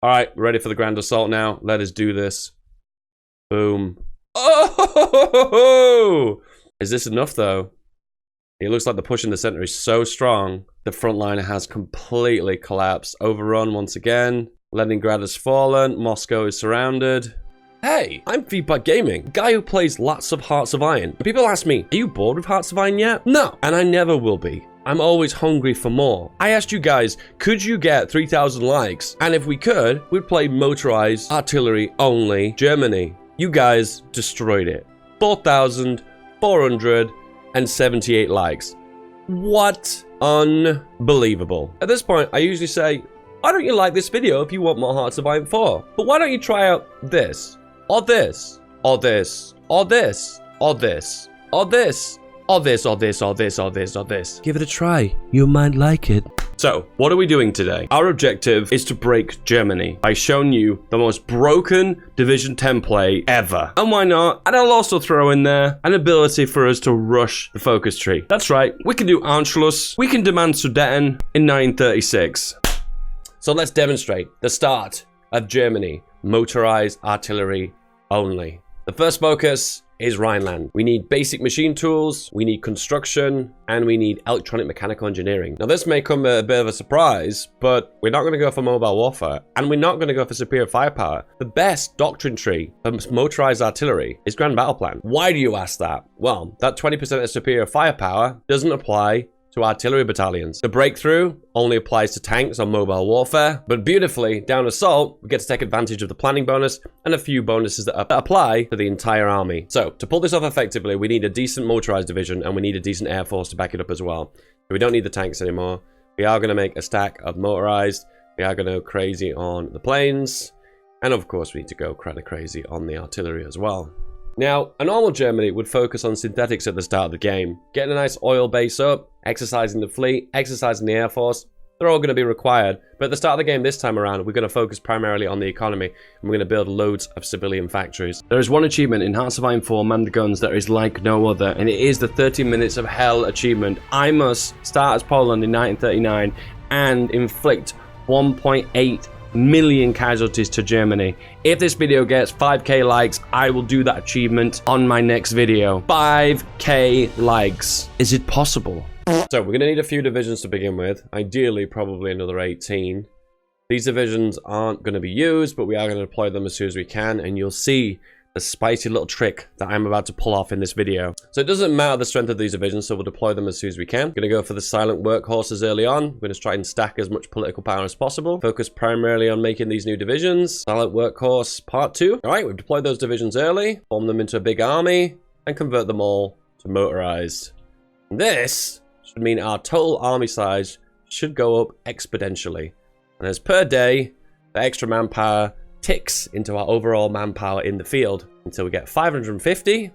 All right, we're ready for the grand assault now. Let us do this. Boom. Oh! Is this enough, though? It looks like the push in the center is so strong. The front line has completely collapsed. Overrun once again. Leningrad has fallen. Moscow is surrounded. Hey, I'm FeedBackGaming, guy who plays lots of Hearts of Iron. People ask me, are you bored with Hearts of Iron yet? No, and I never will be. I'm always hungry for more. I asked you guys, could you get 3,000 likes? And if we could, we'd play Motorized Artillery Only Germany. You guys destroyed it. 4,478 likes. What? Unbelievable. At this point, I usually say, why don't you like this video if you want more Hearts of Iron 4? But why don't you try out this? Or this, or this, or this, or this, or this, or this, or this, or this, or this, or this. Give it a try. You might like it. So, what are we doing today? Our objective is to break Germany by showing you the most broken division template ever. And why not? And I'll also throw in there an ability for us to rush the focus tree. That's right, we can do Anschluss, we can demand Sudeten in 1936. So let's demonstrate the start of Germany. Motorized artillery only. The first focus is Rhineland. We need basic machine tools, we need construction, and we need electronic mechanical engineering. Now this may come a bit of a surprise, but we're not going to go for mobile warfare, and we're not going to go for superior firepower. The best doctrine tree for motorized artillery is Grand Battle Plan. Why do you ask that? Well, that 20% of superior firepower doesn't apply to artillery battalions. The breakthrough only applies to tanks on mobile warfare, but beautifully, down assault, we get to take advantage of the planning bonus and a few bonuses that apply to the entire army. So, to pull this off effectively, we need a decent motorized division and we need a decent air force to back it up as well. So we don't need the tanks anymore. We are going to make a stack of motorized. We are going to go crazy on the planes. And of course, we need to go kind of crazy on the artillery as well. Now, a normal Germany would focus on synthetics at the start of the game, getting a nice oil base up, exercising the fleet, exercising the air force. They're all going to be required, but at the start of the game this time around, we're going to focus primarily on the economy, and we're going to build loads of civilian factories. There is one achievement in Hearts of Iron 4 Manned Guns that is like no other, and it is the 13 Minutes of Hell achievement. I must start as Poland in 1939 and inflict 1.8 million casualties to Germany. If this video gets 5k likes, I will do that achievement on my next video. 5k likes. Is it possible? So we're going to need a few divisions to begin with. Ideally, probably another 18. These divisions aren't going to be used, but we are going to deploy them as soon as we can, and you'll see the spicy little trick that I'm about to pull off in this video. So it doesn't matter the strength of these divisions, so we'll deploy them as soon as we can. We're going to go for the silent workhorses early on. We're going to try and stack as much political power as possible. Focus primarily on making these new divisions. Silent workhorse part 2. All right, we've deployed those divisions early, form them into a big army, and convert them all to motorized. This should mean our total army size should go up exponentially. And as per day, the extra manpower ticks into our overall manpower in the field until we get 550,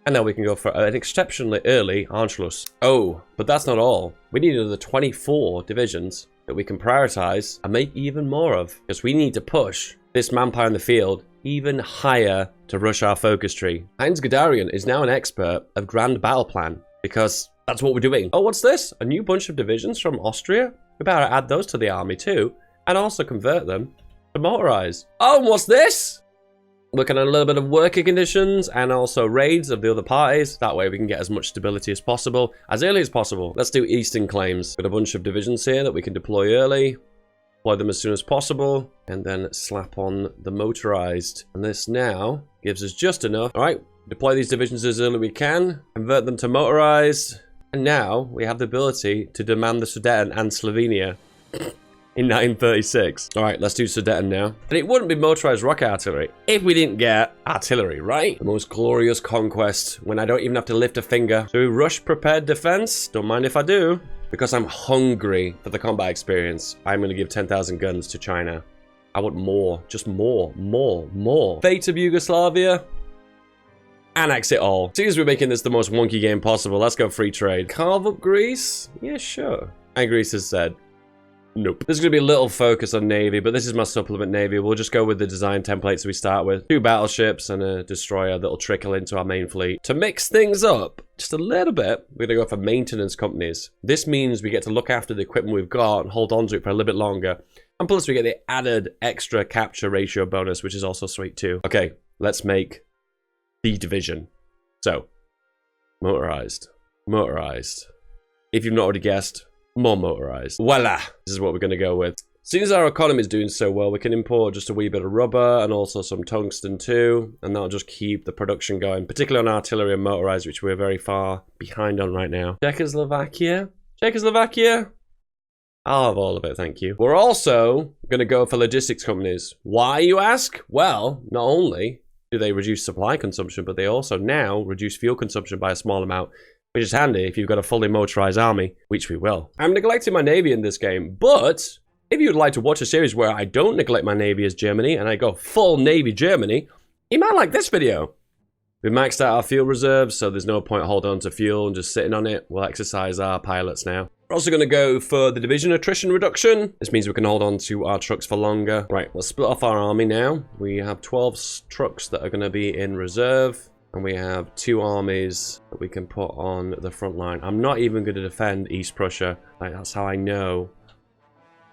and then we can go for an exceptionally early Anschluss. Oh, but that's not all. We need another 24 divisions that we can prioritize and make even more of, because we need to push this manpower in the field even higher to rush our focus tree. Heinz Guderian is now an expert of Grand Battle Plan, because that's what we're doing. Oh, what's this? A new bunch of divisions from Austria? We better add those to the army too, and also convert them to motorized. Oh, and what's this? Looking at a little bit of working conditions and also raids of the other parties. That way we can get as much stability as possible, as early as possible. Let's do Eastern claims. Got a bunch of divisions here that we can deploy early. Deploy them as soon as possible, and then slap on the motorized. And this now gives us just enough. All right, deploy these divisions as early as we can, convert them to motorized. And now we have the ability to demand the Sudeten and Slovenia in 1936. All right, let's do Sudeten now. And it wouldn't be motorized rocket artillery if we didn't get artillery, right? The most glorious conquest when I don't even have to lift a finger. So we rush prepared defense. Don't mind if I do. Because I'm hungry for the combat experience, I'm going to give 10,000 guns to China. I want more. Just more. Fate of Yugoslavia. Annex it all. Seems we're making this the most wonky game possible. Let's go free trade. Carve up Greece? Yeah, sure. And Greece has said, nope. There's going to be a little focus on Navy, but this is my supplement Navy. We'll just go with the design templates we start with. 2 battleships and a destroyer that'll trickle into our main fleet. To mix things up just a little bit, we're going to go for maintenance companies. This means we get to look after the equipment we've got and hold on to it for a little bit longer. And plus we get the added extra capture ratio bonus, which is also sweet too. Okay, let's make the division. So, motorized. Motorized. If you've not already guessed, more motorized. Voila! This is what we're going to go with. Seeing as our economy is doing so well, we can import just a wee bit of rubber and also some tungsten too, and that'll just keep the production going, particularly on artillery and motorized, which we're very far behind on right now. Czechoslovakia? Czechoslovakia? I'll have all of it, thank you. We're also going to go for logistics companies. Why, you ask? Well, not only do they reduce supply consumption, but they also now reduce fuel consumption by a small amount, which is handy if you've got a fully motorized army, which we will. I'm neglecting my navy in this game, but if you'd like to watch a series where I don't neglect my navy as Germany and I go full navy Germany, you might like this video. We maxed out our fuel reserves, so there's no point holding on to fuel and just sitting on it. We'll exercise our pilots now. We're also going to go for the division attrition reduction. This means we can hold on to our trucks for longer. Right, let's split off our army now. We have 12 trucks that are going to be in reserve. And we have 2 armies that we can put on the front line. I'm not even going to defend East Prussia. Like, that's how I know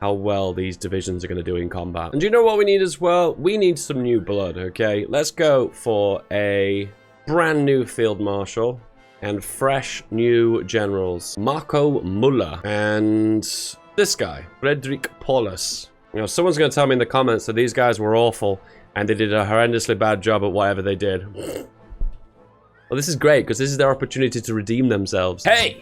how well these divisions are going to do in combat. And do you know what we need as well? We need some new blood, okay? Let's go for a brand new field marshal and fresh new generals. Marco Muller and this guy, Frederick Paulus. You know, someone's going to tell me in the comments that these guys were awful and they did a horrendously bad job at whatever they did. Well, this is great because this is their opportunity to redeem themselves. Hey!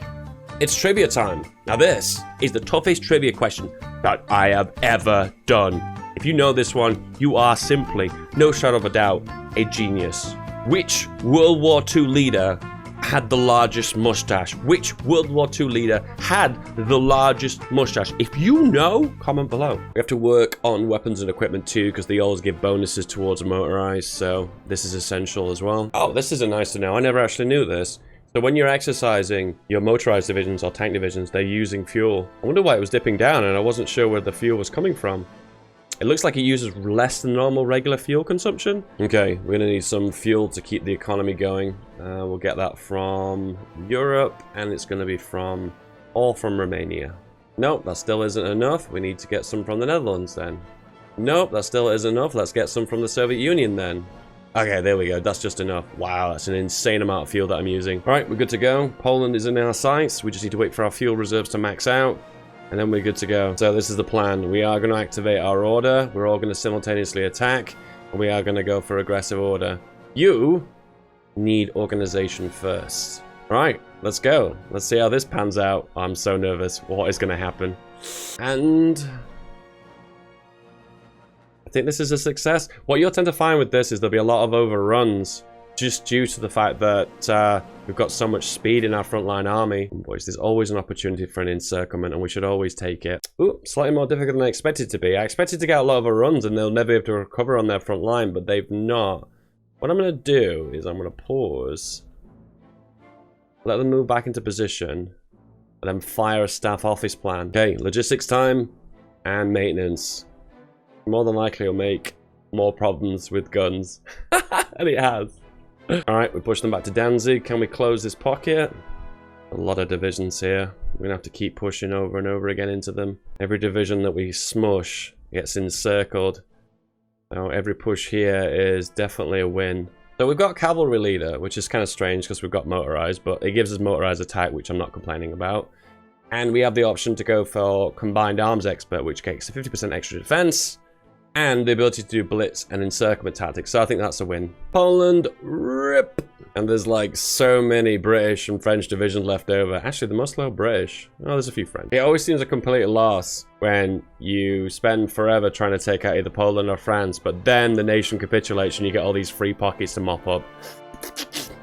It's trivia time. Now this is the toughest trivia question that I have ever done. If you know this one, you are simply, no shadow of a doubt, a genius. Which World War II leader had the largest mustache? Which World War II leader had the largest mustache? If you know, comment below. We have to work on weapons and equipment too, because they always give bonuses towards motorized, so this is essential as well. Oh, this is nice to know. I never actually knew this. So when you're exercising your motorized divisions or tank divisions, they're using fuel. I wonder why it was dipping down and I wasn't sure where the fuel was coming from. It looks like it uses less than normal regular fuel consumption. Okay, we're gonna need some fuel to keep the economy going. We'll get that from Europe and it's gonna be all from Romania. Nope, that still isn't enough. We need to get some from the Netherlands then. Nope, that still isn't enough. Let's get some from the Soviet Union then. Okay, there we go. That's just enough. Wow, that's an insane amount of fuel that I'm using. All right, we're good to go. Poland is in our sights. We just need to wait for our fuel reserves to max out, and then we're good to go. So this is the plan. We are going to activate our order. We're all going to simultaneously attack, and we are going to go for aggressive order. You need organization first. All right, let's go. Let's see how this pans out. I'm so nervous. What is going to happen? And I think this is a success. What you'll tend to find with this is there'll be a lot of overruns just due to the fact that we've got so much speed in our frontline army. Boys, there's always an opportunity for an encirclement and we should always take it. Ooh, slightly more difficult than I expected to be. I expected to get a lot of overruns and they'll never be able to recover on their front line, but they've not. What I'm going to do is I'm going to pause, let them move back into position, and then fire a staff office plan. Okay, logistics time and maintenance. More than likely it'll make more problems with guns. And it has. Alright, we push them back to Danzig. Can we close this pocket? A lot of divisions here. We're going to have to keep pushing over and over again into them. Every division that we smush gets encircled. Now, every push here is definitely a win. So we've got cavalry leader, which is kind of strange because we've got motorized, but it gives us motorized attack, which I'm not complaining about. And we have the option to go for combined arms expert, which gets a 50% extra defense. And the ability to do blitz and encirclement tactics, so I think that's a win. Poland, rip! And there's like so many British and French divisions left over. Actually, the most low British. Oh, there's a few French. It always seems a complete loss when you spend forever trying to take out either Poland or France, but then the nation capitulates and you get all these free pockets to mop up.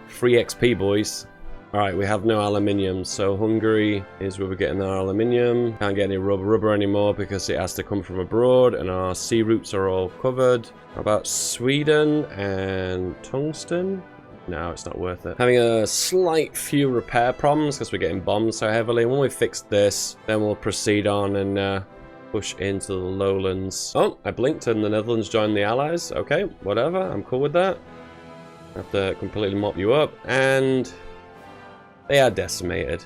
Free XP, boys. Alright, we have no aluminium, so Hungary is where we're getting our aluminium. Can't get any rubber anymore because it has to come from abroad, and our sea routes are all covered. How about Sweden and tungsten? No, it's not worth it. Having a slight few repair problems because we're getting bombed so heavily. When we fix this, then we'll proceed on and push into the lowlands. Oh, I blinked and the Netherlands joined the Allies. Okay, whatever, I'm cool with that. I have to completely mop you up, and they are decimated.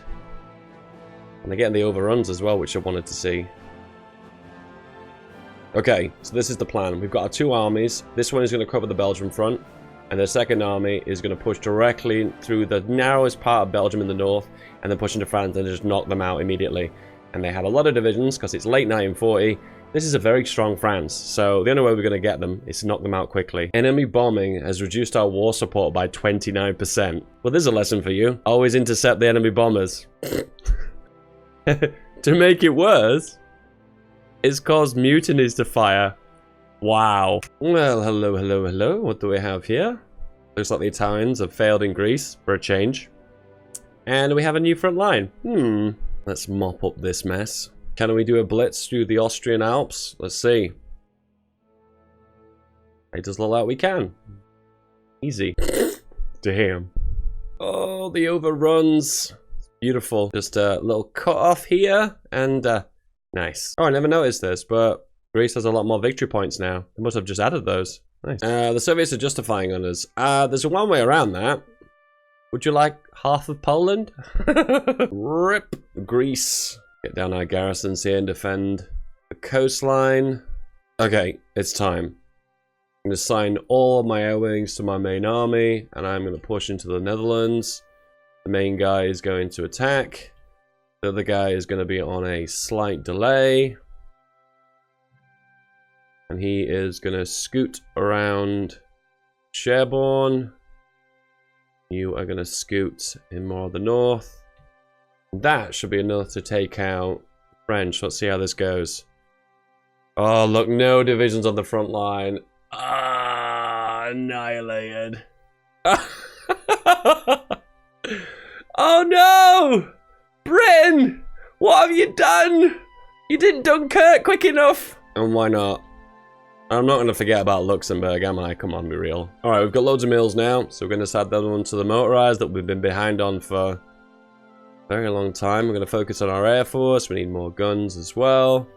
And they're getting the overruns as well, which I wanted to see. Okay, so this is the plan. We've got our 2 armies. This one is going to cover the Belgian front. And the second army is going to push directly through the narrowest part of Belgium in the north. And then push into France and just knock them out immediately. And they have a lot of divisions because it's late 1940. This is a very strong France. So the only way we're going to get them is to knock them out quickly. Enemy bombing has reduced our war support by 29%. Well, there's a lesson for you. Always intercept the enemy bombers. To make it worse, it's caused mutinies to fire. Wow. Well, hello, hello, hello. What do we have here? Looks like the Italians have failed in Greece for a change. And we have a new front line. Let's mop up this mess. Can we do a blitz through the Austrian Alps? Let's see. It does look like we can. Easy. Damn. Oh, the overruns. Beautiful. Just a little cut off here. And, nice. Oh, I never noticed this, but Greece has a lot more victory points now. They must have just added those. Nice. The Soviets are justifying on us. There's one way around that. Would you like half of Poland? Rip. Greece. Get down our garrisons here and defend the coastline. Okay, it's time. I'm going to assign all of my air wings to my main army, and I'm going to push into the Netherlands. The main guy is going to attack. The other guy is going to be on a slight delay. And he is going to scoot around Sherborne. You are going to scoot in more of the north. That should be enough to take out French. Let's see how this goes. Oh, look, no divisions on the front line. Annihilated. Oh no! Britain! What have you done? You didn't Dunkirk quick enough. And why not? I'm not going to forget about Luxembourg, am I? Come on, be real. Alright, we've got loads of mills now, so we're going to add that one to the motorized that we've been behind on for a very long time. We're going to focus on our air force. We need more guns as well.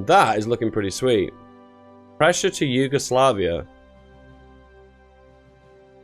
That is looking pretty sweet. Pressure to Yugoslavia.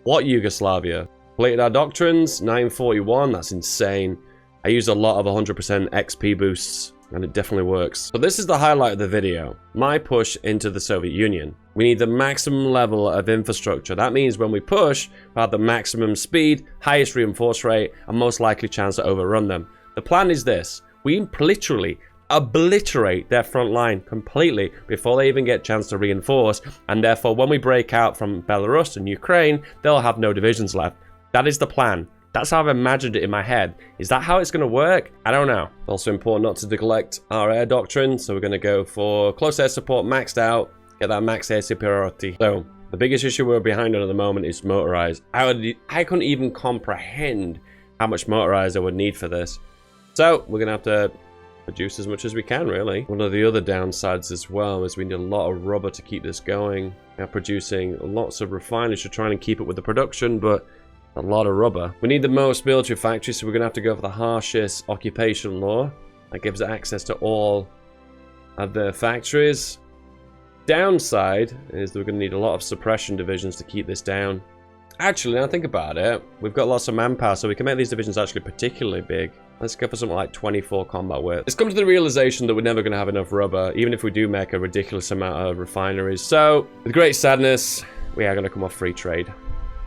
What Yugoslavia? Completed our doctrines, 941, that's insane. I use a lot of 100% XP boosts, and it definitely works. But this is the highlight of the video, my push into the Soviet Union. We need the maximum level of infrastructure. That means when we push, we'll have the maximum speed, highest reinforce rate, and most likely chance to overrun them. The plan is this, we literally obliterate their front line completely before they even get a chance to reinforce, and therefore when we break out from Belarus and Ukraine, they'll have no divisions left. That is the plan. That's how I've imagined it in my head. Is that how it's going to work? I don't know. Also important not to neglect our air doctrine, so we're going to go for close air support maxed out, get that max air superiority. So the biggest issue we're behind on at the moment is motorized. I couldn't even comprehend how much motorized I would need for this. So we're going to have to produce as much as we can, really. One of the other downsides as well is we need a lot of rubber to keep this going. We're producing lots of refiners to try and keep it with the production, but a lot of rubber. We need the most military factories, so we're going to have to go for the harshest occupation law. That gives us access to all of the factories. Downside is that we're going to need a lot of suppression divisions to keep this down. Actually, now think about it, we've got lots of manpower, so we can make these divisions actually particularly big. Let's go for something like 24 combat width. It's come to the realization that we're never going to have enough rubber, even if we do make a ridiculous amount of refineries. So, with great sadness, we are going to come off free trade.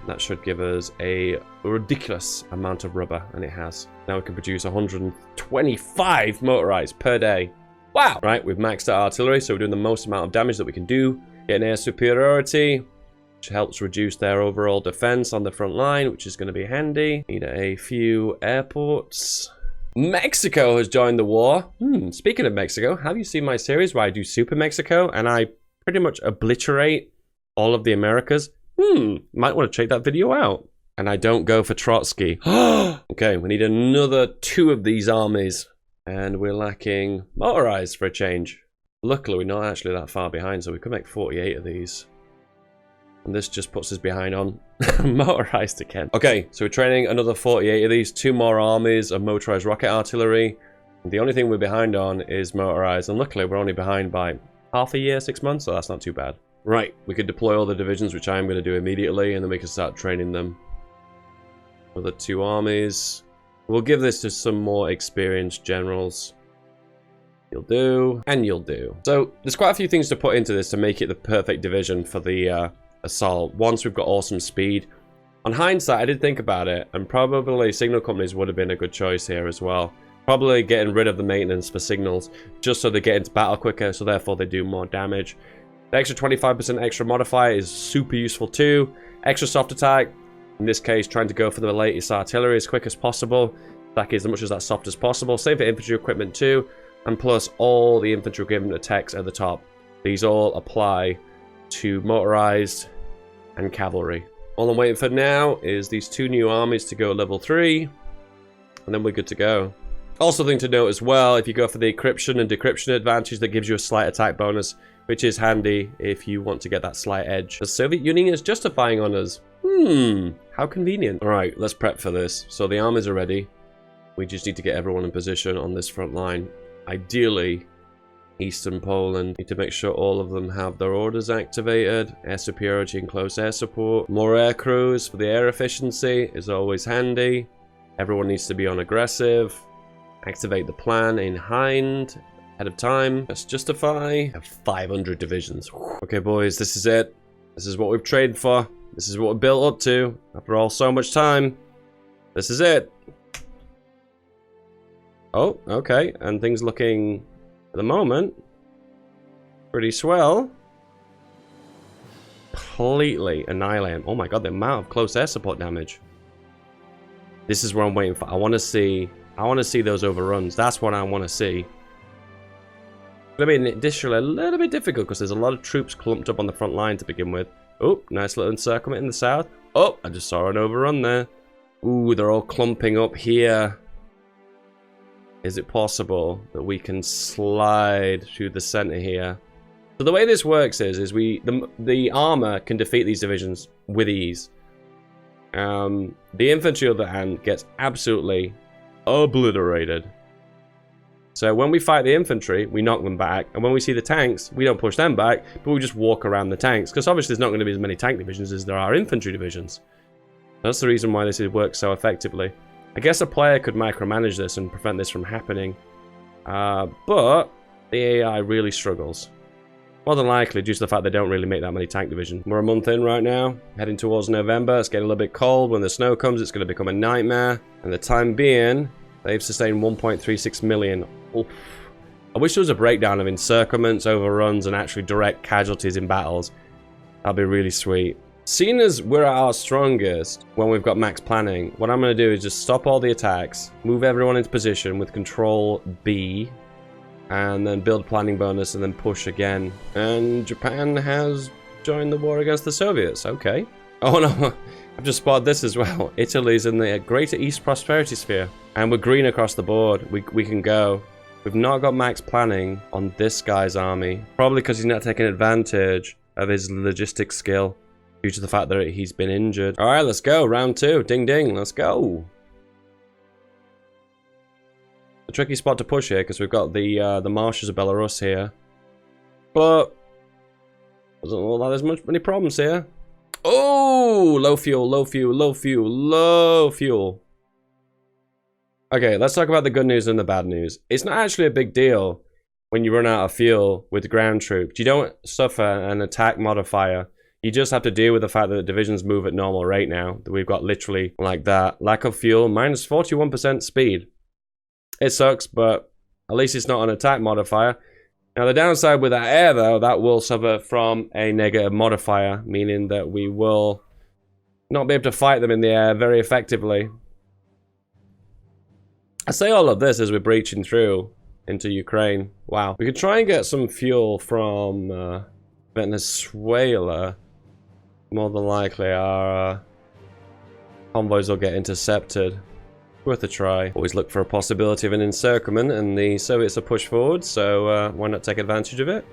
That should give us a ridiculous amount of rubber, and it has. Now we can produce 125 motorized per day. Wow! Right, we've maxed out artillery, so we're doing the most amount of damage that we can do. Getting air superiority, which helps reduce their overall defense on the front line, which is going to be handy. Need a few airports. Mexico has joined the war. Speaking of Mexico, have you seen my series where I do Super Mexico, and I pretty much obliterate all of the Americas? Might want to check that video out. And I don't go for Trotsky. Okay, we need another 2 of these armies. And we're lacking motorized for a change. Luckily, we're not actually that far behind, so we could make 48 of these. And this just puts us behind on motorized again. Okay, so we're training another 48 of these. 2 more armies of motorized rocket artillery. And the only thing we're behind on is motorized. And luckily, we're only behind by half a year, 6 months, so that's not too bad. Right, we could deploy all the divisions, which I am going to do immediately, and then we can start training them. Other 2 armies. We'll give this to some more experienced generals. You'll do, and you'll do. So there's quite a few things to put into this to make it the perfect division for the assault. Once we've got awesome speed. On hindsight, I did think about it, and probably signal companies would have been a good choice here as well. Probably getting rid of the maintenance for signals, just so they get into battle quicker, so therefore they do more damage. The extra 25% extra modifier is super useful too. Extra soft attack, in this case, trying to go for the latest artillery as quick as possible. Attack as much as that soft as possible. Same for infantry equipment too. And plus all the infantry given attacks at the top. These all apply to motorized and cavalry. All I'm waiting for now is these 2 new armies to go level 3. And then we're good to go. Also thing to note as well, if you go for the encryption and decryption advantage, that gives you a slight attack bonus, which is handy if you want to get that slight edge. The Soviet Union is justifying on us. How convenient. Alright, let's prep for this. So the armies are ready. We just need to get everyone in position on this front line. Ideally, Eastern Poland. Need to make sure all of them have their orders activated. Air superiority and close air support. More air crews for the air efficiency is always handy. Everyone needs to be on aggressive. Activate the plan in hind ahead of time. Let's justify. Have 500 divisions. Okay, boys, this is it. This is what we've traded for. This is what we're built up to. After all so much time. This is it. Oh, okay. And things looking, at the moment, pretty swell. Completely annihilate. Oh my god, the amount of close air support damage. This is what I'm waiting for. I want to see those overruns. That's what I want to see. It's going to be additionally a little bit difficult because there's a lot of troops clumped up on the front line to begin with. Oh, nice little encirclement in the south. Oh, I just saw an overrun there. Ooh, they're all clumping up here. Is it possible that we can slide through the center here? So the way this works is the armor can defeat these divisions with ease. The infantry, on the other hand, gets absolutely obliterated. So when we fight the infantry, we knock them back, and when we see the tanks, we don't push them back, but we just walk around the tanks, because obviously there's not going to be as many tank divisions as there are infantry divisions. That's the reason why this works so effectively. I guess a player could micromanage this and prevent this from happening, but the AI really struggles. More than likely due to the fact they don't really make that many tank divisions. We're a month in right now, heading towards November. It's getting a little bit cold. When the snow comes, it's going to become a nightmare. And the time being, they've sustained 1.36 million. Oof. I wish there was a breakdown of encirclements, overruns, and actually direct casualties in battles. That'd be really sweet. Seeing as we're at our strongest when we've got max planning, what I'm going to do is just stop all the attacks, move everyone into position with Control B, and then build planning bonus, and then push again. And Japan has joined the war against the Soviets. Okay. Oh no, I've just spotted this as well. Italy's in the Greater East Prosperity Sphere, and we're green across the board. We can go. We've not got max planning on this guy's army, probably because he's not taking advantage of his logistics skill due to the fact that he's been injured. All right, let's go. Round 2. Ding ding. Let's go. A tricky spot to push here because we've got the marshes of Belarus here, but doesn't look like there's many problems here. Oh, low fuel, low fuel, low fuel, low fuel. Okay, let's talk about the good news and the bad news. It's not actually a big deal when you run out of fuel with ground troops. You don't suffer an attack modifier. You just have to deal with the fact that the divisions move at normal rate now. That we've got literally like that. Lack of fuel, minus 41% speed. It sucks, but at least it's not an attack modifier. Now the downside with that air though, that will suffer from a negative modifier, meaning that we will not be able to fight them in the air very effectively. I say all of this as we're breaching through into Ukraine. Wow. We could try and get some fuel from Venezuela. More than likely our convoys will get intercepted. Worth a try. Always look for a possibility of an encirclement, and the Soviets are pushed forward, so why not take advantage of it?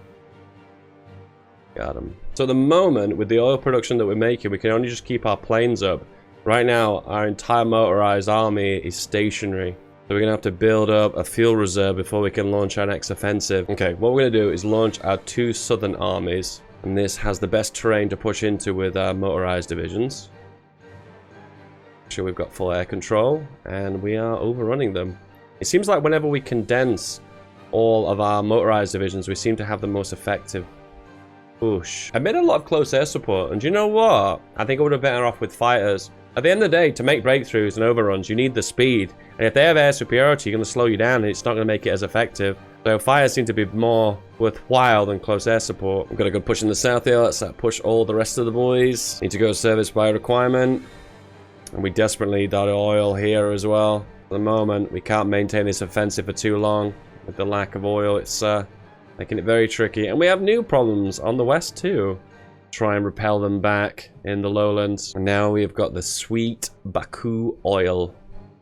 Got them. So at the moment, with the oil production that we're making, we can only just keep our planes up. Right now, our entire motorized army is stationary. So we're going to have to build up a fuel reserve before we can launch our next offensive. Okay, what we're going to do is launch our 2 southern armies, and this has the best terrain to push into with our motorized divisions. Sure, we've got full air control, and we are overrunning them. It seems like whenever we condense all of our motorized divisions, we seem to have the most effective push. I made a lot of close air support, and do you know what? I think I would have been better off with fighters. At the end of the day, to make breakthroughs and overruns, you need the speed. And if they have air superiority, you're going to slow you down, and it's not going to make it as effective. So fighters seem to be more worthwhile than close air support. I'm going to go push in the south here. Let's push all the rest of the boys. Need to go service by requirement. And we desperately need that oil here as well. At the moment, we can't maintain this offensive for too long. With the lack of oil, it's making it very tricky. And we have new problems on the west too. Try and repel them back in the lowlands. And now we've got the sweet Baku oil.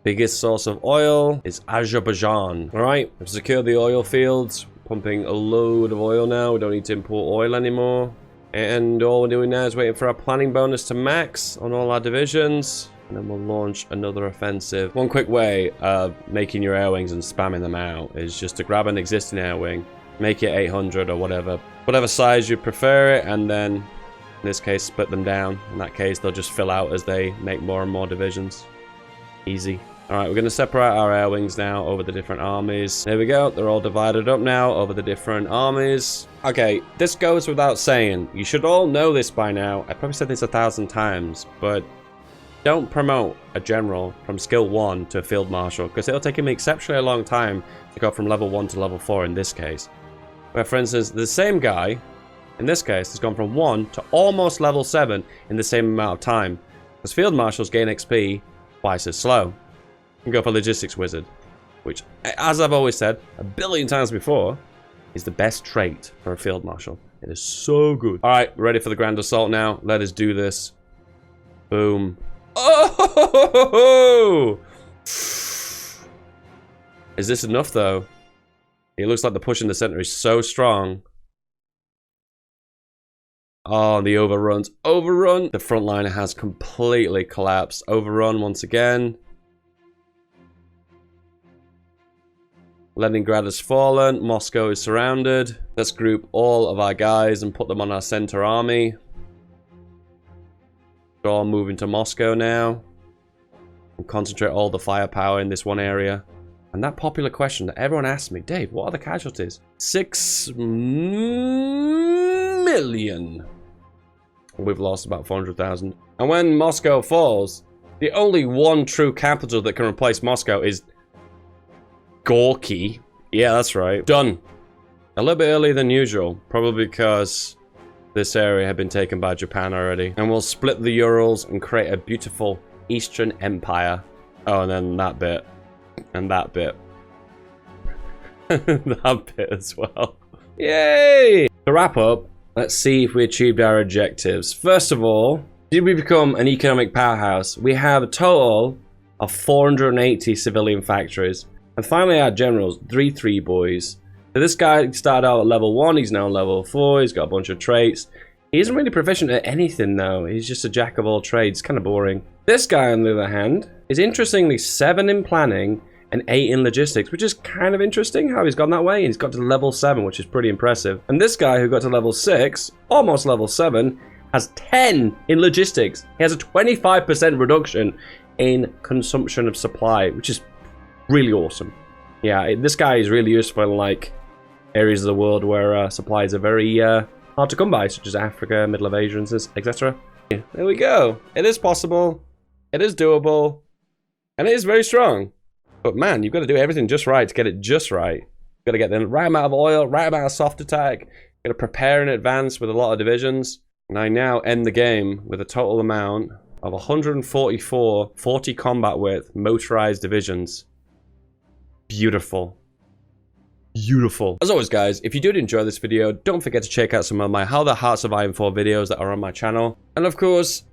Biggest source of oil is Azerbaijan. Alright, we've secured the oil fields. Pumping a load of oil now. We don't need to import oil anymore. And all we're doing now is waiting for our planning bonus to max on all our divisions. And then we'll launch another offensive. One quick way of making your air wings and spamming them out is just to grab an existing air wing, make it 800 or whatever size you prefer it, and then in this case split them down. In that case, they'll just fill out as they make more and more divisions. Easy. Alright, we're going to separate our air wings now over the different armies. There we go. They're all divided up now over the different armies. Okay, this goes without saying. You should all know this by now. I probably said this 1,000 times, but don't promote a general from skill 1 to a field marshal, because it'll take him an exceptionally long time to go from level 1 to level 4 in this case. Where, for instance, the same guy, in this case, has gone from 1 to almost level 7 in the same amount of time. Because field marshals gain XP twice as slow. You can go for logistics wizard, which, as I've always said a billion times before, is the best trait for a field marshal. It is so good. Alright, ready for the grand assault now. Let us do this. Boom. Oh! Is this enough though? It looks like the push in the center is so strong. Oh, the overruns. Overrun! The front line has completely collapsed. Overrun once again. Leningrad has fallen. Moscow is surrounded. Let's group all of our guys and put them on our center army. We're all moving to Moscow now. And concentrate all the firepower in this one area. And that popular question that everyone asks me, Dave, what are the casualties? 6 million. We've lost about 400,000. And when Moscow falls, the only one true capital that can replace Moscow is Gorky. Yeah, that's right. Done. A little bit earlier than usual. Probably because this area had been taken by Japan already. And we'll split the Urals and create a beautiful Eastern Empire. Oh, and then that bit. And that bit. That bit as well. Yay! To wrap up, let's see if we achieved our objectives. First of all, did we become an economic powerhouse? We have a total of 480 civilian factories. And finally, our generals, 3 boys. So this guy started out at level 1, he's now level 4, he's got a bunch of traits. He isn't really proficient at anything though, he's just a jack of all trades, kind of boring. This guy, on the other hand, is interestingly 7 in planning and 8 in logistics, which is kind of interesting how he's gone that way. He's got to level 7, which is pretty impressive. And this guy who got to level 6, almost level 7, has 10 in logistics. He has a 25% reduction in consumption of supply, which is really awesome. Yeah, this guy is really useful in like areas of the world where supplies are very hard to come by, such as Africa, middle of Asia, etc. Yeah, there we go. It is possible. It is doable. And it is very strong. But man, you've got to do everything just right to get it just right. You've got to get the right amount of oil, right amount of soft attack. You've got to prepare in advance with a lot of divisions. And I now end the game with a total amount of 144 40 combat width motorized divisions. Beautiful. Beautiful. As always, guys, if you did enjoy this video, don't forget to check out some of my How the Hearts of Iron 4 videos that are on my channel. And of course,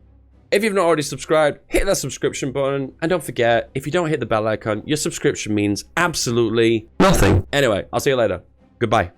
if you've not already subscribed, hit that subscription button. And don't forget, if you don't hit the bell icon, your subscription means absolutely nothing. Anyway, I'll see you later. Goodbye.